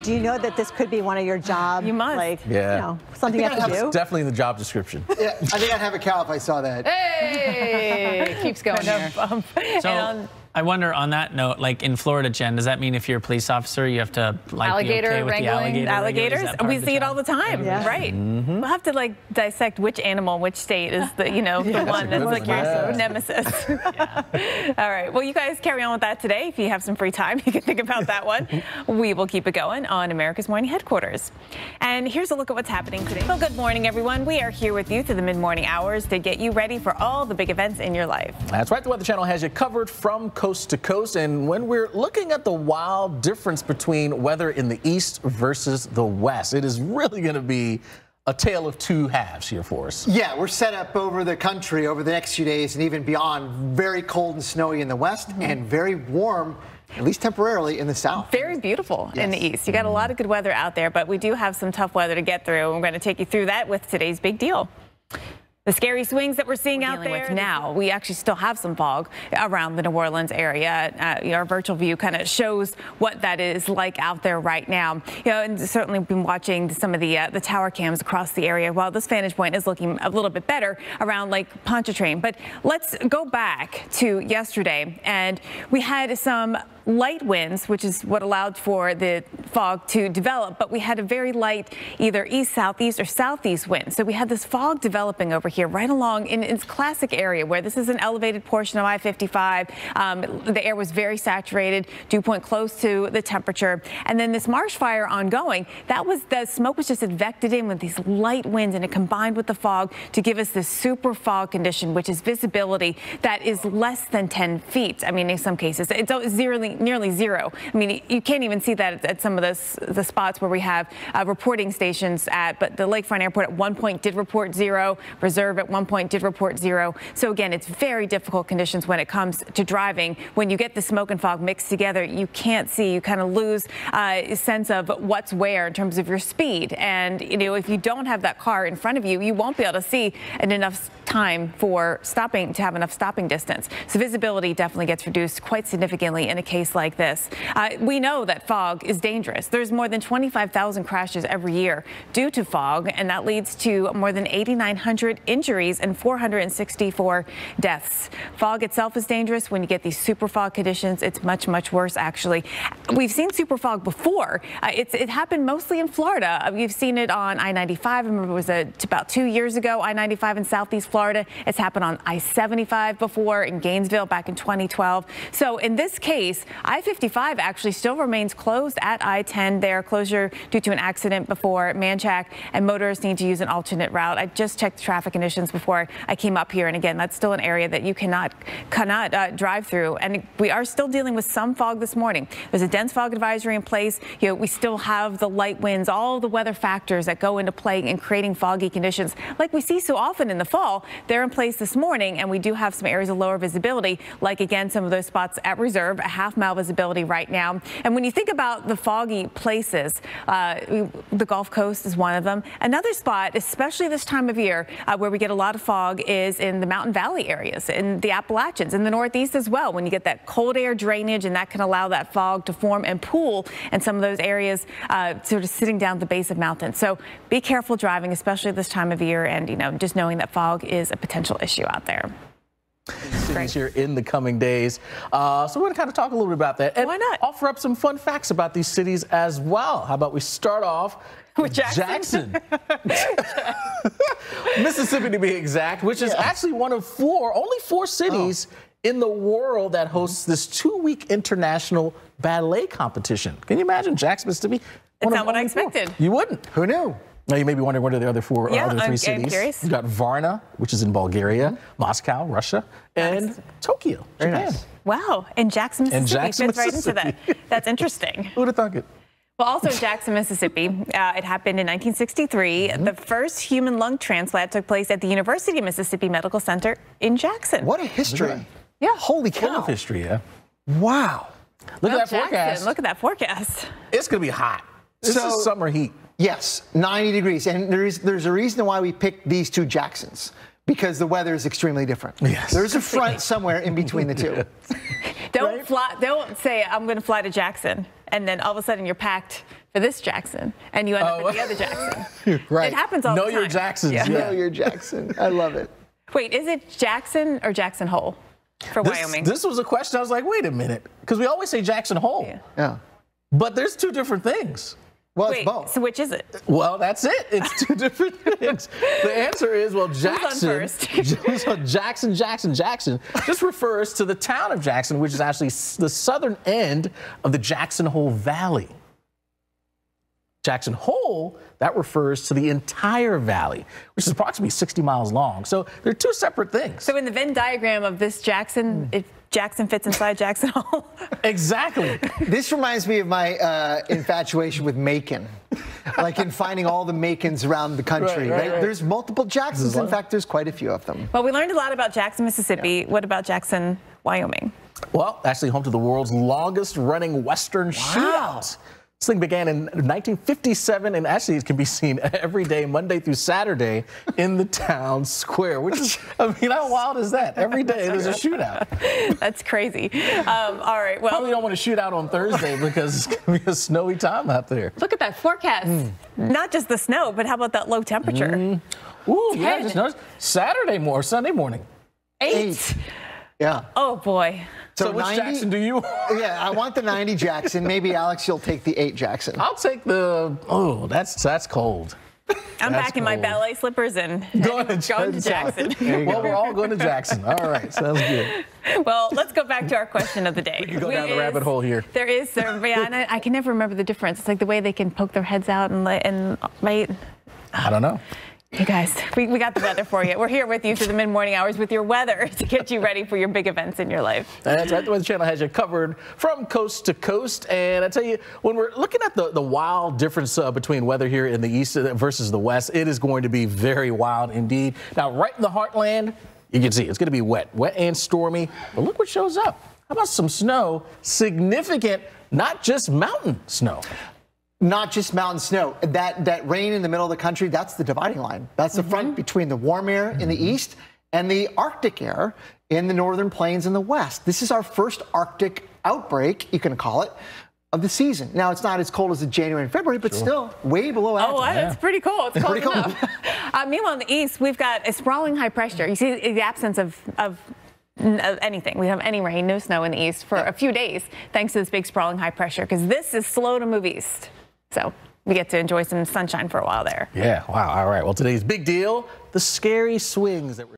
Do you know that this could be one of your job? You must. Like, you know, something you have to do. Definitely in the job description. Yeah, I think I'd have a cow if I saw that. Hey, keeps going here. So I wonder, on that note, like in Florida, Jen, does that mean if you're a police officer, you have to like alligator be okay with wrangling, the alligators? We see it all the time, right? We'll have to like dissect which animal, which state is the the one that's like your nemesis. All right. Well, you guys carry on with that today. If you have some free time, you can think about that one. We will keep it going on America's Morning Headquarters. And here's a look at what's happening today. Well, good morning, everyone. We are here with you through the mid-morning hours to get you ready for all the big events in your life. That's right. The Weather Channel has you covered from coast to coast. And when we're looking at the wild difference between weather in the east versus the west, it is really going to be a tale of two halves here for us. Yeah, we're set up over the country over the next few days and even beyond. Very cold and snowy in the west and very warm, at least temporarily, in the south. Very beautiful in the east. You got a lot of good weather out there, but we do have some tough weather to get through. We're going to take you through that with today's big deal. The scary swings that we're seeing out there now. We actually still have some fog around the New Orleans area. Our virtual view kind of shows what that is like out there right now. And certainly we've been watching some of the tower cams across the area. While this vantage point is looking a little bit better around Lake Pontchartrain. But let's go back to yesterday, and we had some light winds, which is what allowed for the fog to develop, but we had a very light either east, southeast, or southeast wind. So we had this fog developing over here right along in its classic area where this is an elevated portion of I-55. The air was very saturated, dew point close to the temperature. And then this marsh fire ongoing, the smoke was just advected in with these light winds, and it combined with the fog to give us this super fog condition, which is visibility that is less than 10 feet. I mean, in some cases, it's nearly zero. I mean, you can't even see that at some of the spots where we have reporting stations at, but the Lakefront Airport at one point did report zero. Reserve at one point did report zero. So again, it's very difficult conditions when it comes to driving. When you get the smoke and fog mixed together, you can't see. You kind of lose a sense of what's where in terms of your speed. And if you don't have that car in front of you, you won't be able to see in enough time for stopping to have enough stopping distance. So visibility definitely gets reduced quite significantly in a case like this. We know that fog is dangerous. There's more than 25,000 crashes every year due to fog, and that leads to more than 8,900 injuries and 464 deaths. Fog itself is dangerous. When you get these super fog conditions, it's much, much worse, actually. We've seen super fog before. It happened mostly in Florida. We've seen it on I-95. I remember it was about 2 years ago, I-95 in southeast Florida. It's happened on I-75 before in Gainesville back in 2012. So in this case, I-55 actually still remains closed at I-10 there, closure due to an accident before Manchac, and motorists need to use an alternate route. I just checked the traffic conditions before I came up here, and again, that's still an area that you cannot drive through. And we are still dealing with some fog this morning. There's a dense fog advisory in place. We still have the light winds, all the weather factors that go into play in creating foggy conditions like we see so often in the fall. They're in place this morning, and we do have some areas of lower visibility, like again some of those spots at Reserve, a half-mile visibility right now. And when you think about the foggy places, the Gulf Coast is one of them. Another spot, especially this time of year, where we get a lot of fog is in the Mountain Valley areas, in the Appalachians, in the Northeast as well, when you get that cold air drainage, and that can allow that fog to form and pool in some of those areas, sort of sitting down at the base of mountains. So be careful driving, especially this time of year, and just knowing that fog is a potential issue out there. Cities here in the coming days. So we're going to kind of talk a little bit about that. And why not? Offer up some fun facts about these cities as well. How about we start off with Jackson. Mississippi to be exact, which is actually one of only four cities in the world that hosts this 2-week international ballet competition. Can you imagine Jackson, Mississippi? It's not what I expected. You wouldn't. Who knew? Now, you may be wondering what are the other three cities. I'm curious. You got Varna, which is in Bulgaria, Moscow, Russia, and Tokyo, Japan. Nice. Wow, and Jackson, Mississippi fits right into that. That's interesting. Who would have thunk it? Well, also in Jackson, Mississippi, it happened in 1963. The first human lung transplant took place at the University of Mississippi Medical Center in Jackson. What a history. Yeah. Holy Full cow. of history, yeah. Wow. Look at that Jackson, forecast. look at that forecast. It's going to be hot. This is summer heat. Yes, 90 degrees. And there's a reason why we picked these two Jacksons, because the weather is extremely different. Yes. There's a front somewhere in between the two. Don't say, I'm going to fly to Jackson, and then all of a sudden you're packed for this Jackson, and you end up at the other Jackson. Right. It happens all the time. Know your Jacksons. Yeah. Know your Jackson. I love it. Wait, is it Jackson or Jackson Hole for Wyoming? This was a question I was like, wait a minute, because we always say Jackson Hole. Yeah. But there's two different things. Well, Wait, it's both. so which is it? Well, that's it. It's two different things. The answer is, well, Jackson. Who's on So Jackson just refers to the town of Jackson, which is actually the southern end of the Jackson Hole Valley. Jackson Hole, that refers to the entire valley, which is approximately 60 miles long. So they're two separate things. So in the Venn diagram of this Jackson, Jackson fits inside Jackson Hole. Exactly. This reminds me of my infatuation with Macon, like in finding all the Macons around the country. Right? There's multiple Jacksons. In fact, there's quite a few of them. Well, we learned a lot about Jackson, Mississippi. What about Jackson, Wyoming? Well, actually home to the world's longest running Western shootout. This thing began in 1957, and actually it can be seen every day, Monday through Saturday, in the town square, which is, I mean, how wild is that? Every day there's a shootout. That's crazy. All right, well. Probably don't want to shoot out on Thursday because it's going to be a snowy time out there. Look at that forecast. Not just the snow, but how about that low temperature? Ooh, yeah, just noticed. Sunday morning. 8. Yeah. Oh, boy. So which 90? Jackson do you? Yeah, I want the 90 Jackson. Maybe, Alex, you'll take the 8 Jackson. I'll take the, that's cold. I'm back in my ballet slippers and going to Jackson. Well, we're all going to Jackson. All right, sounds good. Well, let's go back to our question of the day. We can go down the rabbit hole here. I can never remember the difference. It's like the way they can poke their heads out and right. I don't know. You guys, we got the weather for you. We're here with you through the mid-morning hours with your weather to get you ready for your big events in your life. That's right. The Weather Channel has you covered from coast to coast. And I tell you, when we're looking at the wild difference between weather here in the east versus the west, it is going to be very wild indeed. Now, right in the heartland, you can see it's going to be wet and stormy. But look what shows up. How about some snow? Significant, not just mountain snow. Not just mountain snow. That rain in the middle of the country, that's the dividing line. That's the front between the warm air in the east and the Arctic air in the northern plains in the west. This is our first Arctic outbreak, you can call it, of the season. Now, it's not as cold as in January and February, but still way below average. It's pretty cold. It's cold enough. Meanwhile, in the east, we've got a sprawling high pressure. You see the absence of anything. We don't have any rain, no snow in the east for a few days, thanks to this big sprawling high pressure, because this is slow to move east. So we get to enjoy some sunshine for a while there. Yeah, wow. All right. Well, today's big deal, the scary swings that we're